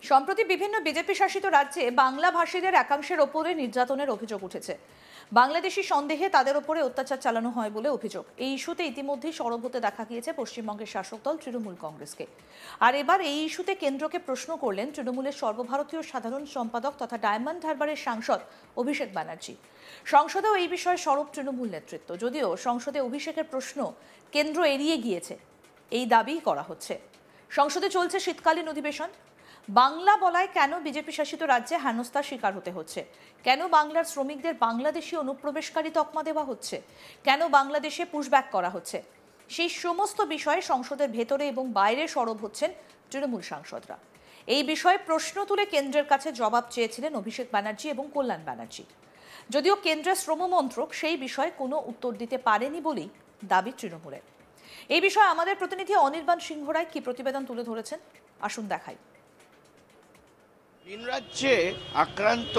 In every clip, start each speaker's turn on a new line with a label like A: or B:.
A: সম্প্রতি বিভিন্ন বিজেপি শাসিত রাজ্যে বাংলা ভাষীদের একাংশের ওপরে নির্যাতনের অভিযোগ উঠেছে। বাংলাদেশি সন্দেহে তাদের ওপরে অত্যাচার চালানো হয় বলে অভিযোগ। এই ইস্যুতে ইতিমধ্যেই সরব হতে দেখা গিয়েছে পশ্চিমবঙ্গের শাসক দল তৃণমূল কংগ্রেসকে। আর এবার এই ইস্যুতে কেন্দ্রকে প্রশ্ন করলেন তৃণমূলের সর্বভারতীয় সাধারণ সম্পাদক তথা ডায়মন্ড হারবারের সাংসদ অভিষেক ব্যানার্জি। সংসদেও এই বিষয়ে সরব তৃণমূল নেতৃত্ব, যদিও সংসদে অভিষেকের প্রশ্ন কেন্দ্র এড়িয়ে গিয়েছে এই দাবি করা হচ্ছে। সংসদে চলছে শীতকালীন অধিবেশন। বাংলা বলায় কেন বিজেপি শাসিত রাজ্যে হেনস্থার শিকার হতে হচ্ছে? কেন বাংলার শ্রমিকদের বাংলাদেশি অনুপ্রবেশকারী তকমা দেওয়া হচ্ছে? কেন বাংলাদেশে পুশব্যাক করা হচ্ছে? সেই সমস্ত বিষয়ে সংসদের ভেতরে এবং বাইরে সরব হচ্ছেন তৃণমূল সাংসদরা। এই বিষয়ে প্রশ্ন তুলে কেন্দ্রের কাছে জবাব চেয়েছিলেন অভিষেক ব্যানার্জি এবং কল্যাণ ব্যানার্জি। যদিও কেন্দ্রের শ্রম মন্ত্রক সেই বিষয়ে কোনো উত্তর দিতে পারেনি বলেই দাবি তৃণমূলের। এই বিষয়ে আমাদের প্রতিনিধি অনির্বাণ সিংহ রায় কি প্রতিবেদন তুলে ধরেছেন, আসুন দেখাই।
B: ভিন রাজ্যে আক্রান্ত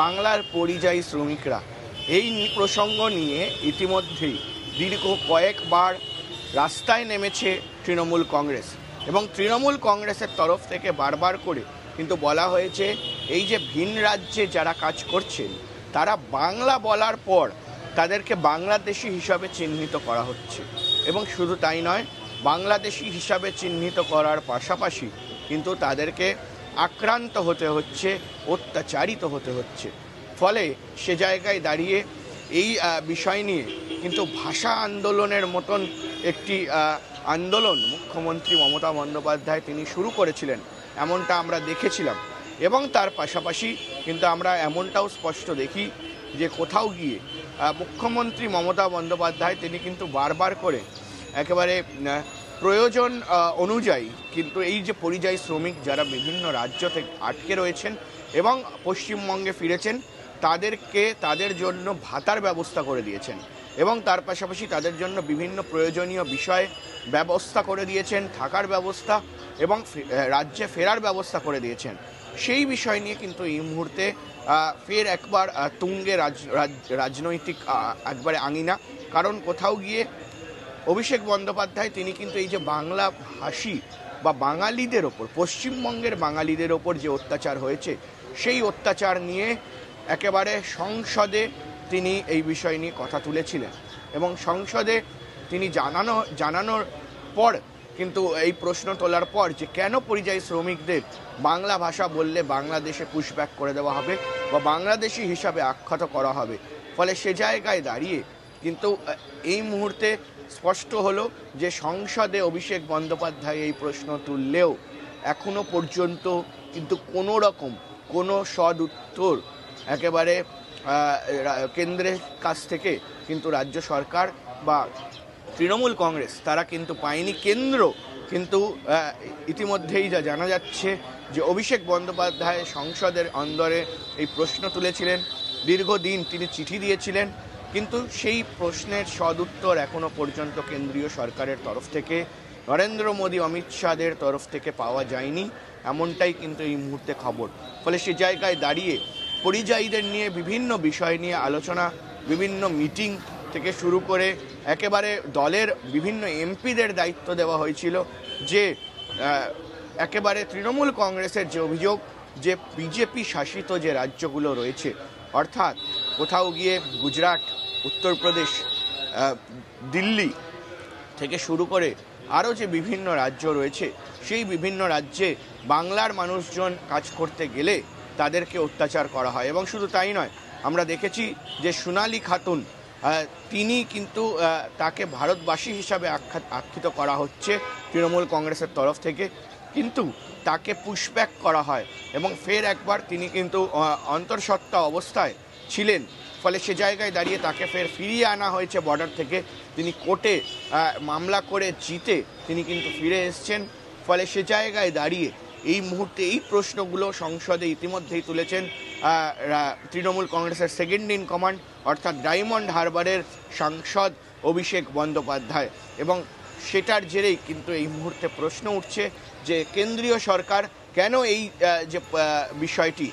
B: বাংলার পরিযায়ী শ্রমিকরা, এই প্রসঙ্গ নিয়ে ইতিমধ্যেই দীর্ঘ কয়েকবার রাস্তায় নেমেছে তৃণমূল কংগ্রেস, এবং তৃণমূল কংগ্রেসের তরফ থেকে বারবার করে কিন্তু বলা হয়েছে এই যে ভিন রাজ্যে যারা কাজ করছেন তারা বাংলা বলার পর তাদেরকে বাংলাদেশি হিসাবে চিহ্নিত করা হচ্ছে। এবং শুধু তাই নয়, বাংলাদেশি হিসাবে চিহ্নিত করার পাশাপাশি কিন্তু তাদেরকে আক্রান্ত হতে হচ্ছে, অত্যাচারিত হতে হচ্ছে। ফলে সে জায়গায় দাঁড়িয়ে এই বিষয় নিয়ে কিন্তু ভাষা আন্দোলনের মতন একটি আন্দোলন মুখ্যমন্ত্রী মমতা বন্দ্যোপাধ্যায় তিনি শুরু করেছিলেন, এমনটা আমরা দেখেছিলাম। এবং তার পাশাপাশি কিন্তু আমরা এমনটাও স্পষ্ট দেখি যে কোথাও গিয়ে মুখ্যমন্ত্রী মমতা বন্দ্যোপাধ্যায় তিনি কিন্তু বারবার করে একেবারে প্রয়োজন অনুযায়ী কিন্তু এই যে পরিযায়ী শ্রমিক যারা বিভিন্ন রাজ্য থেকে আটকে রয়েছেন এবং পশ্চিমবঙ্গে ফিরেছেন তাদের জন্য ভাতার ব্যবস্থা করে দিয়েছেন, এবং তার পাশাপাশি তাদের জন্য বিভিন্ন প্রয়োজনীয় বিষয় ব্যবস্থা করে দিয়েছেন, থাকার ব্যবস্থা এবং রাজ্যে ফেরার ব্যবস্থা করে দিয়েছেন। সেই বিষয় নিয়ে কিন্তু এই মুহূর্তে ফের একবার তুঙ্গে রাজনৈতিক একবারে আঙিনা। কারণ কোথাও গিয়ে অভিষেক বন্দ্যোপাধ্যায় তিনি কিন্তু এই যে বাংলা ভাষী বা বাঙালিদের ওপর, পশ্চিমবঙ্গের বাঙালিদের ওপর যে অত্যাচার হয়েছে সেই অত্যাচার নিয়ে একেবারে সংসদে তিনি এই বিষয় নিয়ে কথা তুলেছিলেন, এবং সংসদে তিনি জানানোর পর কিন্তু এই প্রশ্ন তোলার পর যে কেন পরিযায়ী শ্রমিকদের বাংলা ভাষা বললে বাংলাদেশে পুশব্যাক করে দেওয়া হবে বা বাংলাদেশি হিসাবে আখ্যাত করা হবে। ফলে সে জায়গায় দাঁড়িয়ে কিন্তু এই মুহূর্তে স্পষ্ট হলো যে সংসদে অভিষেক বন্দ্যোপাধ্যায় এই প্রশ্ন তুললেও এখনো পর্যন্ত কিন্তু কোনো রকম কোনো সদ উত্তর একেবারে কেন্দ্রের কাছ থেকে কিন্তু রাজ্য সরকার বা তৃণমূল কংগ্রেস তারা কিন্তু পায়নি। কেন্দ্র কিন্তু ইতিমধ্যেই যা জানা যাচ্ছে যে অভিষেক বন্দ্যোপাধ্যায় সংসদের অন্দরে এই প্রশ্ন তুলেছিলেন, দীর্ঘদিন তিনি চিঠি দিয়েছিলেন, কিন্তু সেই প্রশ্নের সদুত্তর এখনো পর্যন্ত কেন্দ্রীয় সরকারের তরফ থেকে, নরেন্দ্র মোদী অমিত শাহের তরফ থেকে পাওয়া যায়নি, এমনটাই কিন্তু এই মুহূর্তে খবর। ফলে সে জায়গায় দাঁড়িয়ে পরিযায়ীদের নিয়ে বিভিন্ন বিষয় নিয়ে আলোচনা, বিভিন্ন মিটিং থেকে শুরু করে একেবারে দলের বিভিন্ন এমপিদের দায়িত্ব দেওয়া হয়েছিল যে একেবারে তৃণমূল কংগ্রেসের যে অভিযোগ যে বিজেপি শাসিত যে রাজ্যগুলো রয়েছে, অর্থাৎ কোথাও গিয়ে গুজরাট, উত্তরপ্রদেশ, দিল্লি থেকে শুরু করে আরও যে বিভিন্ন রাজ্য রয়েছে সেই বিভিন্ন রাজ্যে বাংলার মানুষজন কাজ করতে গেলে তাদেরকে অত্যাচার করা হয়। এবং শুধু তাই নয়, আমরা দেখেছি যে সোনালী খাতুন তিনি কিন্তু তাকে ভারতবাসী হিসাবে আখ্যায়িত করা হচ্ছে তৃণমূল কংগ্রেসের তরফ থেকে, কিন্তু তাকে পুশব্যাক করা হয় এবং ফের একবার তিনি কিন্তু অন্তঃসত্ত্বা অবস্থায় ছিলেন। ফলে সে জায়গায় দাঁড়িয়ে তাকে ফের ফিরিয়ে আনা হয়েছে বর্ডার থেকে, তিনি কোর্টে মামলা করে জিতে তিনি কিন্তু ফিরে এসছেন। ফলে সে জায়গায় দাঁড়িয়ে এই মুহূর্তে এই প্রশ্নগুলো সংসদে ইতিমধ্যেই তুলেছেন তৃণমূল কংগ্রেসের সেকেন্ড ইন কমান্ড অর্থাৎ ডায়মন্ড হারবারের সাংসদ অভিষেক বন্দ্যোপাধ্যায়, এবং সেটার জেরেই কিন্তু এই মুহূর্তে প্রশ্ন উঠছে যে কেন্দ্রীয় সরকার কেন এই যে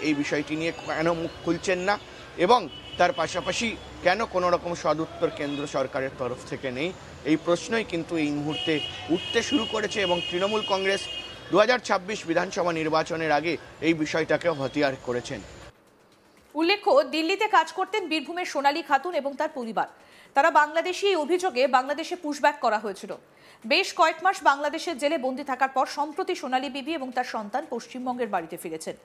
B: এই বিষয়টি নিয়ে কেন মুখ খুলছেন না, এবং তার পাশাপাশি কেন কোনো রকম সদুত্তর কেন্দ্র সরকারের তরফ থেকে নেই। এই প্রশ্নই কিন্তু এই মুহূর্তে উঠতে শুরু করেছে, এবং তৃণমূল কংগ্রেস 2026 বিধানসভা নির্বাচনের আগে এই বিষয়টাকে হাতিয়ার করেছেন।
A: উল্লেখ্য, দিল্লিতে কাজ করতেন বীরভূমের সোনালী খাতুন এবং তার পরিবার। তারা বাংলাদেশি এই অভিযোগে বাংলাদেশে পুশব্যাক করা হয়েছিল। বেশ কয়েক মাস বাংলাদেশের জেলে বন্দী থাকার পর সম্প্রতি সোনালী বিবি এবং তার সন্তান পশ্চিমবঙ্গের বাড়িতে ফিরেছেন।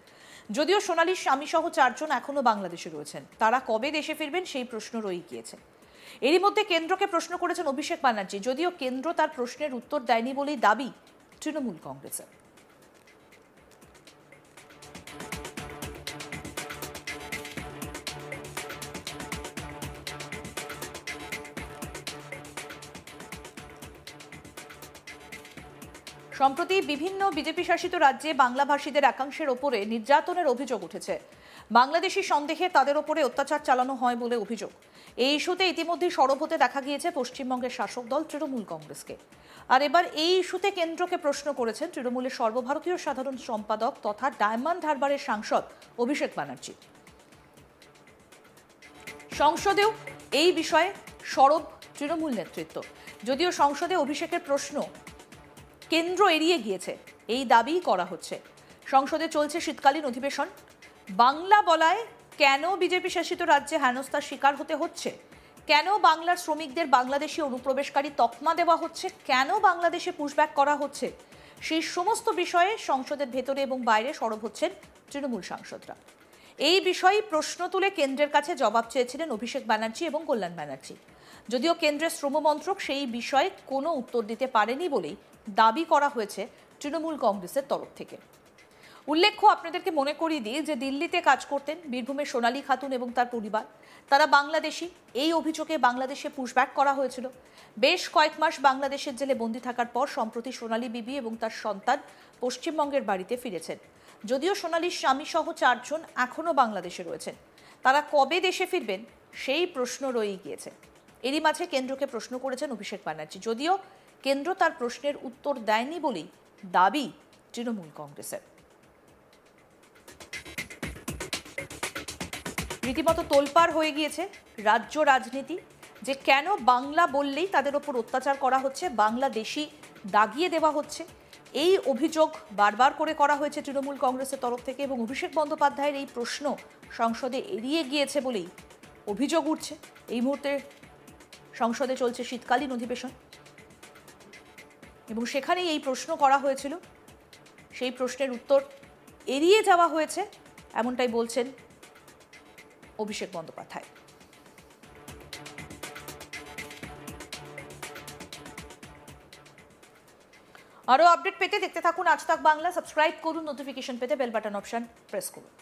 A: যদিও সোনালীর স্বামী সহ 4 জন এখনো বাংলাদেশে রয়েছেন। তারা কবে দেশে ফিরবেন সেই প্রশ্ন রয়ে গিয়েছে। এরই মধ্যে কেন্দ্রকে প্রশ্ন করেছেন অভিষেক ব্যানার্জি, যদিও কেন্দ্র তার প্রশ্নের উত্তর দেয়নি বলেই দাবি তৃণমূল কংগ্রেসের। সম্প্রতি বিভিন্ন বিজেপি শাসিত রাজ্যে বাংলাভাষীদের একাংশের ওপরে নির্যাতনের অভিযোগ উঠেছে। বাংলাদেশি সন্দেহে তাদের ওপরে অত্যাচার চালানো হয় বলে অভিযোগ। এই ইস্যুতে ইতিমধ্যেই সরব হতে দেখা গিয়েছে পশ্চিমবঙ্গের শাসক দল তৃণমূল কংগ্রেসকে। আর এবার এই ইস্যুতে কেন্দ্রকে প্রশ্ন করেছেন তৃণমূলের সর্বভারতীয় সাধারণ সম্পাদক তথা ডায়মন্ড হারবারের সাংসদ অভিষেক ব্যানার্জি। সংসদেও এই বিষয়ে সরব তৃণমূল নেতৃত্ব। যদিও সংসদে অভিষেকের প্রশ্ন কেন্দ্র এড়িয়ে গিয়েছে, এই দাবি করা হচ্ছে। সংসদে চলছে শীতকালীন অধিবেশন। বাংলা বলায় কেন বিজেপি শাসিত রাজ্যে হেনস্থার শিকার হতে হচ্ছে, কেন বাংলার শ্রমিকদের বাংলাদেশি অনুপ্রবেশকারী তকমা দেওয়া হচ্ছে, কেন বাংলাদেশে পুশব্যাক করা হচ্ছে, সেই সমস্ত বিষয়ে সংসদের ভেতরে এবং বাইরে সরব হচ্ছেন তৃণমূল সাংসদরা। এই বিষয়ে প্রশ্ন তুলে কেন্দ্রের কাছে জবাব চেয়েছিলেন অভিষেক ব্যানার্জি এবং কল্যাণ ব্যানার্জি। যদিও কেন্দ্রের শ্রম মন্ত্রক সেই বিষয়ে কোনো উত্তর দিতে পারেনি বলেই দাবি করা হয়েছে তৃণমূল কংগ্রেসের তরফ থেকে। উল্লেখ্য, আপনাদেরকে মনে করিয়ে দিই যে দিল্লিতে কাজ করতেন বীরভূমের সোনালী খাতুন এবং তার পরিবার। তারা বাংলাদেশি। এই অভিযোগে বাংলাদেশে পুশব্যাক করা হয়েছিল। বেশ কয়েক মাস বাংলাদেশের জেলে বন্দী থাকার পর সম্প্রতি সোনালী বিবি এবং তার সন্তান পশ্চিমবঙ্গের বাড়িতে ফিরেছেন। যদিও সোনালীর স্বামী সহ 4 জন এখনও বাংলাদেশে রয়েছেন। তারা কবে দেশে ফিরবেন সেই প্রশ্ন রয়ে গিয়েছে। এরই মাঝে কেন্দ্রকে প্রশ্ন করেছেন অভিষেক ব্যানার্জি। যদিও কেন্দ্র তার প্রশ্নের উত্তর দেয়নি বলেই দাবি তৃণমূল কংগ্রেসের। রীতিমতো তোলপাড় হয়ে গিয়েছে রাজ্য রাজনীতি, যে কেন বাংলা বললেই তাদের ওপর অত্যাচার করা হচ্ছে, বাংলাদেশি দাগিয়ে দেওয়া হচ্ছে। এই অভিযোগ বারবার করে করা হয়েছে তৃণমূল কংগ্রেসের তরফ থেকে এবং অভিষেক বন্দ্যোপাধ্যায়ের এই প্রশ্ন সংসদে এড়িয়ে গিয়েছে বলেই অভিযোগ উঠছে। এই মুহূর্তে সংসদে চলছে শীতকালীন অধিবেশন এবং সেখানেই এই প্রশ্ন করা হয়েছিল। সেই প্রশ্নের উত্তর এড়িয়ে যাওয়া হয়েছে, এমনটাই বলছেন অভিষেক বন্দ্যোপাধ্যায়। আরও আপডেট পেতে দেখতে থাকুন আজ তাক বাংলা। সাবস্ক্রাইব করুন, নোটিফিকেশন পেতে বেল বাটন অপশন প্রেস করুন।